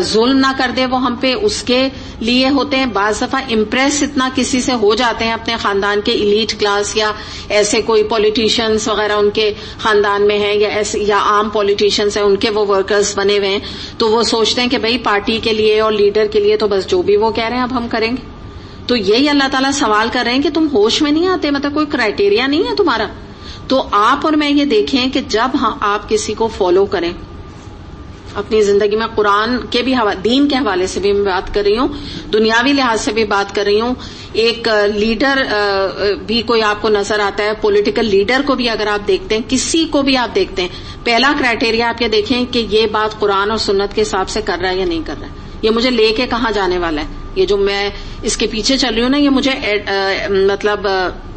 ظلم نہ کر دے وہ ہم پہ اس کے لیے ہوتے ہیں. بعض دفعہ امپریس اتنا کسی سے ہو جاتے ہیں اپنے خاندان کے ایلیٹ کلاس یا ایسے کوئی پولیٹیشینز وغیرہ ان کے خاندان میں ہیں یا ایسے یا عام پولیٹیشینز ہیں، ان کے وہ ورکرز بنے ہوئے ہیں، تو وہ سوچتے ہیں کہ بھئی پارٹی کے لیے اور لیڈر کے لیے تو بس جو بھی وہ کہہ رہے ہیں اب ہم کریں گے. تو یہی اللہ تعالیٰ سوال کر رہے ہیں کہ تم ہوش میں نہیں آتے، مطلب کوئی کرائٹیریا نہیں ہے تمہارا. تو آپ اور میں یہ دیکھیں کہ جب آپ کسی کو فالو کریں اپنی زندگی میں، قرآن کے بھی دین کے حوالے سے بھی میں بات کر رہی ہوں، دنیاوی لحاظ سے بھی بات کر رہی ہوں. ایک لیڈر بھی کوئی آپ کو نظر آتا ہے، پولیٹیکل لیڈر کو بھی اگر آپ دیکھتے ہیں، کسی کو بھی آپ دیکھتے ہیں، پہلا کرائٹیریا آپ یہ دیکھیں کہ یہ بات قرآن اور سنت کے حساب سے کر رہا ہے یا نہیں کر رہا ہے، یہ مجھے لے کے کہاں جانے والا ہے، یہ جو میں اس کے پیچھے چل رہی ہوں نا، یہ مجھے مطلب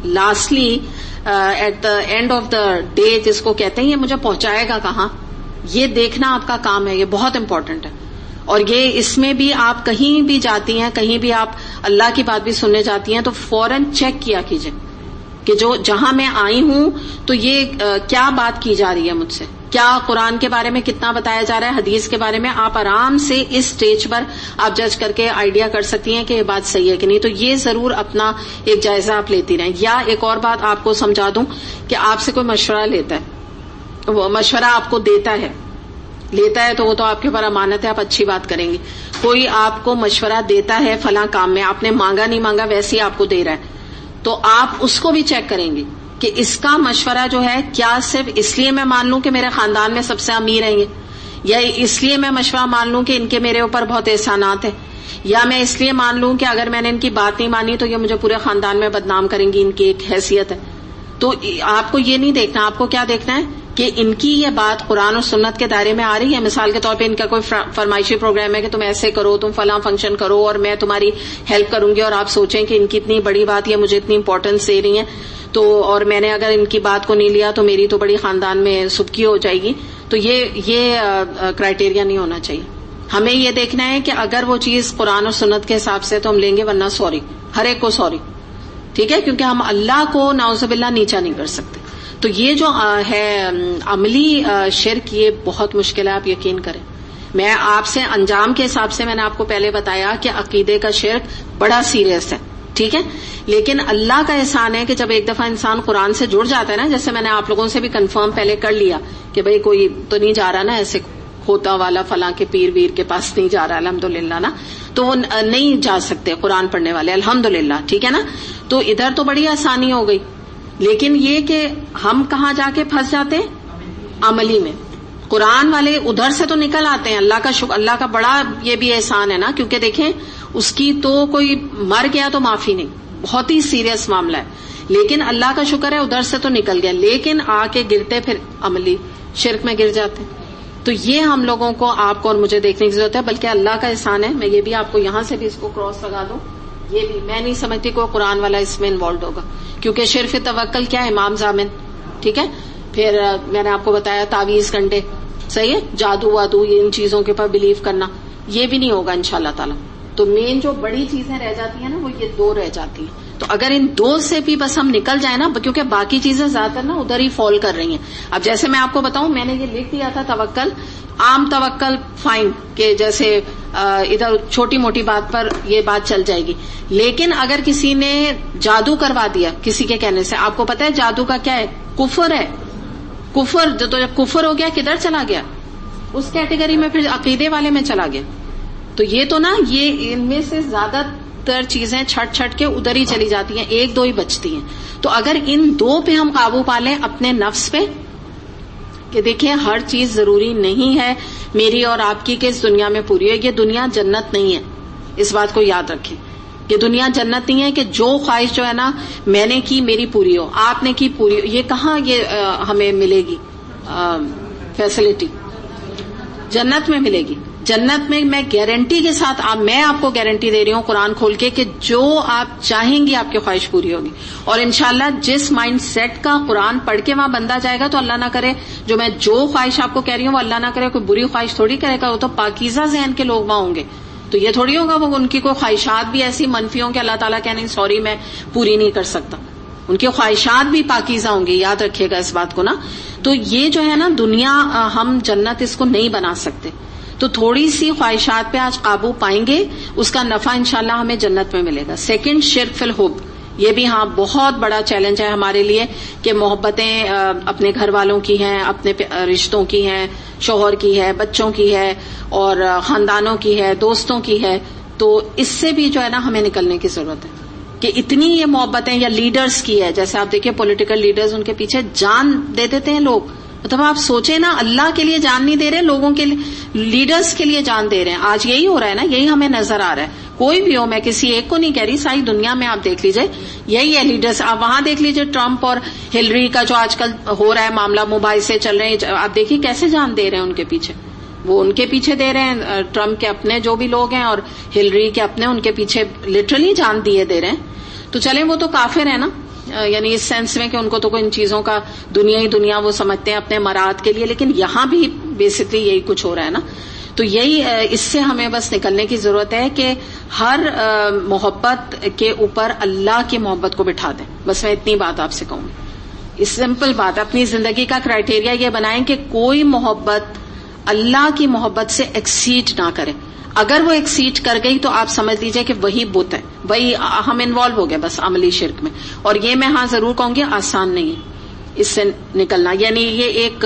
lastly at the end of the day جس کو کہتے ہیں، یہ مجھے پہنچائے گا کہاں، یہ دیکھنا آپ کا کام ہے. یہ بہت امپورٹنٹ ہے. اور یہ اس میں بھی آپ کہیں بھی جاتی ہیں، کہیں بھی آپ اللہ کی بات بھی سننے جاتی ہیں تو فوراً چیک کیا کیجئے کہ جو جہاں میں آئی ہوں تو یہ کیا بات کی جا رہی ہے مجھ سے، کیا قرآن کے بارے میں کتنا بتایا جا رہا ہے، حدیث کے بارے میں. آپ آرام سے اس سٹیج پر آپ جج کر کے آئیڈیا کر سکتی ہیں کہ یہ بات صحیح ہے کہ نہیں. تو یہ ضرور اپنا ایک جائزہ آپ لیتی رہیں. یا ایک اور بات آپ کو سمجھا دوں کہ آپ سے کوئی مشورہ لیتا ہے، وہ مشورہ آپ کو لیتا ہے تو وہ تو آپ کے اوپر امانت ہے، آپ اچھی بات کریں گی. کوئی آپ کو مشورہ دیتا ہے فلاں کام میں، آپ نے مانگا نہیں مانگا ویسے ہی آپ کو دے رہا ہے، تو آپ اس کو بھی چیک کریں گے کہ اس کا مشورہ جو ہے کیا صرف اس لیے میں مان لوں کہ میرے خاندان میں سب سے امیر ہیں یہ، یا اس لیے میں مشورہ مان لوں کہ ان کے میرے اوپر بہت احسانات ہیں، یا میں اس لیے مان لوں کہ اگر میں نے ان کی بات نہیں مانی تو یہ مجھے پورے خاندان میں بدنام کریں گی، ان کی ایک حیثیت ہے. تو آپ کو یہ نہیں دیکھنا، آپ کو کیا دیکھنا ہے کہ ان کی یہ بات قرآن اور سنت کے دائرے میں آ رہی ہے. مثال کے طور پہ ان کا کوئی فرمائشی پروگرام ہے کہ تم ایسے کرو، تم فلاں فنکشن کرو اور میں تمہاری ہیلپ کروں گی، اور آپ سوچیں کہ ان کی اتنی بڑی بات یہ مجھے اتنی امپورٹنس دے رہی ہیں تو، اور میں نے اگر ان کی بات کو نہیں لیا تو میری تو بڑی خاندان میں سبکی ہو جائے گی. تو یہ کرائٹیریا نہیں ہونا چاہیے. ہمیں یہ دیکھنا ہے کہ اگر وہ چیز قرآن اور سنت کے حساب سے تو ہم لیں گے، ورنہ سوری، ہر ایک کو سوری، ٹھیک ہے، کیونکہ ہم اللہ کو نعوذ باللہ نیچا نہیں کر سکتے. تو یہ جو ہے عملی شرک، یہ بہت مشکل ہے، آپ یقین کریں. میں آپ سے انجام کے حساب سے میں نے آپ کو پہلے بتایا کہ عقیدے کا شرک بڑا سیریس ہے، ٹھیک ہے. لیکن اللہ کا احسان ہے کہ جب ایک دفعہ انسان قرآن سے جڑ جاتا ہے نا، جیسے میں نے آپ لوگوں سے بھی کنفرم پہلے کر لیا کہ بھئی کوئی تو نہیں جا رہا نا ایسے کھوتا والا فلاں کے پیر ویر کے پاس نہیں جا رہا الحمدللہ نا، تو وہ نہیں جا سکتے قرآن پڑھنے والے الحمدللہ، ٹھیک ہے نا. تو ادھر تو بڑی آسانی ہو گئی. لیکن یہ کہ ہم کہاں جا کے پھنس جاتے ہیں، عملی میں. قرآن والے ادھر سے تو نکل آتے ہیں، اللہ کا بڑا یہ بھی احسان ہے نا، کیونکہ دیکھیں اس کی تو کوئی مر گیا تو معافی نہیں، بہت ہی سیریس معاملہ ہے. لیکن اللہ کا شکر ہے ادھر سے تو نکل گیا، لیکن آ کے گرتے پھر عملی شرک میں گر جاتے ہیں. تو یہ ہم لوگوں کو آپ کو اور مجھے دیکھنے کی ضرورت ہے. بلکہ اللہ کا احسان ہے, میں یہ بھی آپ کو یہاں سے بھی اس کو کراس لگا دوں, یہ بھی میں نہیں سمجھتی کوئی قرآن والا اس میں انوالوڈ ہوگا, کیونکہ شرف توکل کیا ہے, امام ضامن, ٹھیک ہے. پھر میں نے آپ کو بتایا تعویذ گنڈے, صحیح ہے, جادو وادو, یہ ان چیزوں کے اوپر بلیو کرنا, یہ بھی نہیں ہوگا انشاءاللہ تعالی. تو مین جو بڑی چیزیں رہ جاتی ہیں نا, وہ یہ دو رہ جاتی ہیں. تو اگر ان دو سے بھی بس ہم نکل جائیں نا, کیونکہ باقی چیزیں زیادہ تر نا ادھر ہی فال کر رہی ہیں. اب جیسے میں آپ کو بتاؤں, میں نے یہ لکھ دیا تھا توکل, عام توکل فائن, کہ جیسے ادھر چھوٹی موٹی بات پر یہ بات چل جائے گی. لیکن اگر کسی نے جادو کروا دیا کسی کے کہنے سے, آپ کو پتا ہے جادو کا کیا ہے, کفر ہے. کفر جو تو جب کفر ہو گیا کدھر چلا گیا, اس کیٹیگری میں پھر عقیدے والے میں چلا گیا. تو یہ تو نا, یہ ان میں سے زیادہ تر چیزیں چھٹ چھٹ کے ادھر ہی چلی جاتی ہیں, ایک دو ہی بچتی ہیں. تو اگر ان دو پہ ہم قابو پا لیں اپنے نفس پہ, کہ دیکھیں ہر چیز ضروری نہیں ہے میری اور آپ کی کہ اس دنیا میں پوری ہو. یہ دنیا جنت نہیں ہے, اس بات کو یاد رکھیں. یہ دنیا جنت نہیں ہے کہ جو خواہش جو ہے نا میں نے کی میری پوری ہو, آپ نے کی پوری ہو. یہ کہاں یہ ہمیں ملے گی فیسلٹی؟ جنت میں ملے گی. جنت میں میں گارنٹی کے ساتھ, میں آپ کو گارنٹی دے رہی ہوں قرآن کھول کے, کہ جو آپ چاہیں گی آپ کی خواہش پوری ہوگی. اور انشاءاللہ جس مائنڈ سیٹ کا قرآن پڑھ کے وہاں بندہ جائے گا, تو اللہ نہ کرے جو میں جو خواہش آپ کو کہہ رہی ہوں وہ اللہ نہ کرے کوئی بری خواہش تھوڑی کرے گا, وہ تو پاکیزہ ذہن کے لوگ وہاں ہوں گے. تو یہ تھوڑی ہوگا وہ ان کی کوئی خواہشات بھی ایسی منفی ہوں کہ اللہ تعالیٰ کہہ نہیں سوری میں پوری نہیں کر سکتا. ان کی خواہشات بھی پاکیزہ ہوں گی, یاد رکھیے گا اس بات کو نا. تو یہ جو ہے نا دنیا, ہم جنت اس کو نہیں بنا سکتے. تو تھوڑی سی خواہشات پہ آج قابو پائیں گے, اس کا نفع انشاءاللہ ہمیں جنت میں ملے گا. سیکنڈ, شرک فی الحب, یہ بھی ہاں بہت بڑا چیلنج ہے ہمارے لیے کہ محبتیں اپنے گھر والوں کی ہیں, اپنے رشتوں کی ہیں, شوہر کی ہے, بچوں کی ہے, اور خاندانوں کی ہے, دوستوں کی ہے. تو اس سے بھی جو ہے نا ہمیں نکلنے کی ضرورت ہے کہ اتنی یہ محبتیں, یا لیڈرز کی ہے, جیسے آپ دیکھیں پولیٹیکل لیڈرز, ان کے پیچھے جان دے دیتے ہیں لوگ. مطلب آپ سوچیں نا, اللہ کے لیے جان نہیں دے رہے, لوگوں کے لیے, لیڈرز کے لیے جان دے رہے ہیں. آج یہی ہو رہا ہے نا, یہی ہمیں نظر آ رہا ہے. کوئی بھی ہو, میں کسی ایک کو نہیں کہہ رہی, ساری دنیا میں آپ دیکھ لیجئے یہی ہے لیڈرز. آپ وہاں دیکھ لیجئے ٹرمپ اور ہلری کا جو آج کل ہو رہا ہے معاملہ, مباحثے چل رہے ہیں, آپ دیکھیے کیسے جان دے رہے ہیں ان کے پیچھے. وہ ان کے پیچھے دے رہے ہیں, ٹرمپ کے اپنے جو بھی لوگ ہیں اور ہلری کے اپنے, ان کے پیچھے لٹرلی جان دیے دے رہے ہیں. تو چلیں وہ تو کافر ہے نا, یعنی اس سینس میں کہ ان کو تو کوئی ان چیزوں کا دنیا وہ سمجھتے ہیں اپنے مراد کے لیے. لیکن یہاں بھی بیسکلی یہی کچھ ہو رہا ہے نا. تو یہی اس سے ہمیں بس نکلنے کی ضرورت ہے کہ ہر محبت کے اوپر اللہ کی محبت کو بٹھا دیں. بس میں اتنی بات آپ سے کہوں گی, اس سمپل بات. اپنی زندگی کا کرائٹیریا یہ بنائیں کہ کوئی محبت اللہ کی محبت سے ایکسیڈ نہ کرے. اگر وہ ایکسیڈ کر گئی تو آپ سمجھ لیجئے کہ وہی بت ہے, وہی ہم انوالو ہو گئے بس عملی شرک میں. اور یہ میں ہاں ضرور کہوں گی آسان نہیں ہے اس سے نکلنا. یعنی یہ ایک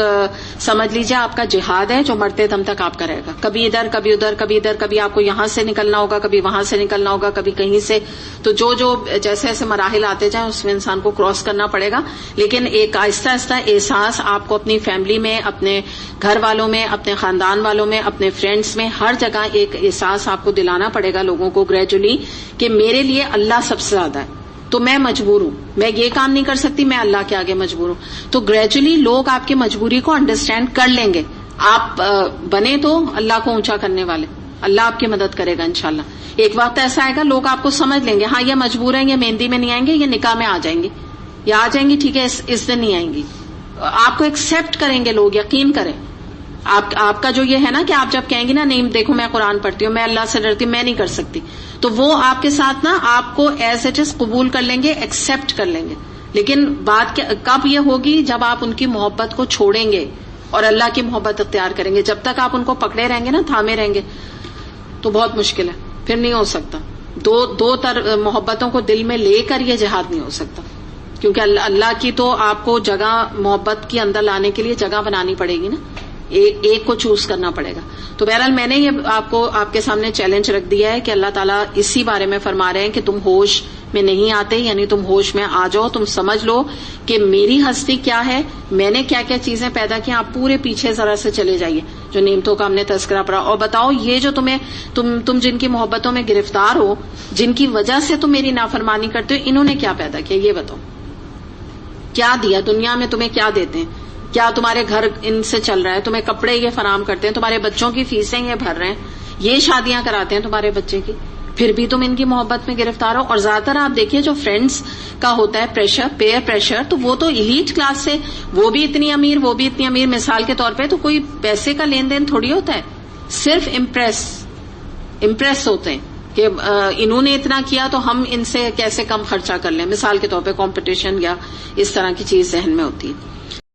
سمجھ لیجئے آپ کا جہاد ہے جو مرتے دم تک آپ کا رہے گا. کبھی ادھر کبھی ادھر, کبھی ادھر, کبھی آپ کو یہاں سے نکلنا ہوگا, کبھی وہاں سے نکلنا ہوگا, کبھی کہیں سے. تو جو جیسے ایسے مراحل آتے جائیں اس میں انسان کو کراس کرنا پڑے گا. لیکن ایک آہستہ آہستہ احساس آپ کو اپنی فیملی میں, اپنے گھر والوں میں, اپنے خاندان والوں میں, اپنے فرینڈز میں, ہر جگہ ایک احساس آپ کو دلانا پڑے گا لوگوں کو گریجولی کہ میرے لیے اللہ سب سے زیادہ ہے. تو میں مجبور ہوں, میں یہ کام نہیں کر سکتی, میں اللہ کے آگے مجبور ہوں. تو گریجولی لوگ آپ کی مجبوری کو انڈرسٹینڈ کر لیں گے. آپ بنے تو اللہ کو اونچا کرنے والے, اللہ آپ کی مدد کرے گا انشاءاللہ. ایک وقت ایسا آئے گا لوگ آپ کو سمجھ لیں گے, ہاں یہ مجبور ہیں, یہ مہندی میں نہیں آئیں گے, یہ نکاح میں آ جائیں گے, یا آ جائیں گی, ٹھیک ہے اس دن نہیں آئیں گی. آپ کو ایکسپٹ کریں گے لوگ, یقین کریں. آپ کا جو یہ ہے نا کہ آپ جب کہیں گی نا نہیں دیکھو میں قرآن پڑھتی ہوں, میں اللہ سے ڈرتی ہوں, میں نہیں کر سکتی, تو وہ آپ کے ساتھ نا آپ کو ایز اٹ از قبول کر لیں گے, ایکسپٹ کر لیں گے. لیکن بات کب یہ ہوگی جب آپ ان کی محبت کو چھوڑیں گے اور اللہ کی محبت اختیار کریں گے. جب تک آپ ان کو پکڑے رہیں گے نا, تھامے رہیں گے, تو بہت مشکل ہے, پھر نہیں ہو سکتا. دو محبتوں کو دل میں لے کر یہ جہاد نہیں ہو سکتا, کیونکہ اللہ کی تو آپ کو جگہ محبت کے اندر لانے کے لیے جگہ بنانی پڑے گی نا, ایک کو چوز کرنا پڑے گا. تو بہرحال میں نے یہ آپ کے سامنے چیلنج رکھ دیا ہے کہ اللہ تعالیٰ اسی بارے میں فرما رہے ہیں کہ تم ہوش میں نہیں آتے, یعنی تم ہوش میں آ جاؤ, تم سمجھ لو کہ میری ہستی کیا ہے, میں نے کیا کیا چیزیں پیدا کی. آپ پورے پیچھے ذرا سے چلے جائیے جو نعمتوں کا ہم نے تذکرہ پڑھا, اور بتاؤ یہ جو تم جن کی محبتوں میں گرفتار ہو, جن کی وجہ سے تم میری نافرمانی کرتے ہو, انہوں نے کیا پیدا کیا, یہ بتاؤ. کیا دیا دنیا میں تمہیں, کیا دیتے ہیں؟ کیا تمہارے گھر ان سے چل رہا ہے؟ تمہیں کپڑے یہ فراہم کرتے ہیں، تمہارے بچوں کی فیسیں یہ بھر رہے ہیں، یہ شادیاں کراتے ہیں تمہارے بچے کی، پھر بھی تم ان کی محبت میں گرفتار ہو. اور زیادہ تر آپ دیکھیے جو فرینڈز کا ہوتا ہے پریشر، پیئر پریشر، تو وہ تو ایلیٹ کلاس سے، وہ بھی اتنی امیر، وہ بھی اتنی امیر. مثال کے طور پہ تو کوئی پیسے کا لین دین تھوڑی ہوتا ہے، صرف امپریس ہوتے ہیں کہ انہوں نے اتنا کیا تو ہم ان سے کیسے کم خرچہ کر لیں. مثال کے طور پہ کمپٹیشن یا اس طرح کی چیز ذہن میں ہوتی ہے.